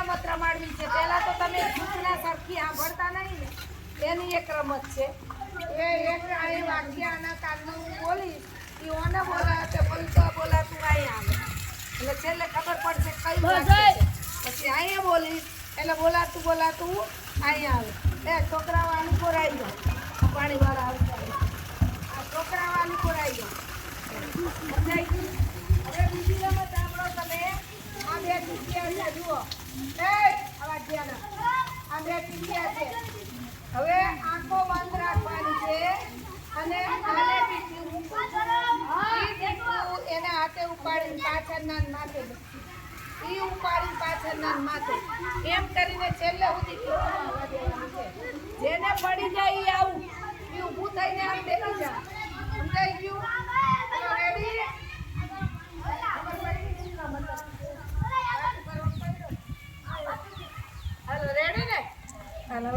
રમત રમાડવી છે. પહેલા તો તમે સૂચના સરખી સાંભળતા નહીં ને એની એક રમત છે. એ એક આ વાક્યના કાલનું હું બોલીશ એ ઓને બોલાવે બોલતા બોલાતું અહીં આવે એટલે છેલ્લે ખબર પડશે કઈ વાક્ય છે. પછી અહીંયા બોલીશ એટલે બોલાતું અહીં આવે. એ છોકરાઓ આનું કોરાઈ ગયો પાણી વાળા આવતા આ છોકરાઓ આનું કોરાઈ ગયો. હવે બીજી રમત આપણો તમે આ બે ટીકિયા જુઓ. અવાજ ધ્યાન આ બે ટીકિયા છે. હવે આંખો બંધ રાખવાની છે અને આને ટીકિયું એના હાથે ઉપાડીને પાછળના માથે ઈ ઉપાડીને પાછળના માથે એમ કરીને છેલ્લે સુધી જેને પડી જાય ઈ આવું ઈ ઊભું થઈને આમ બેસી જાય. સમજાઈ ગયું? રેડી? હાલો રેડી ને? હાલો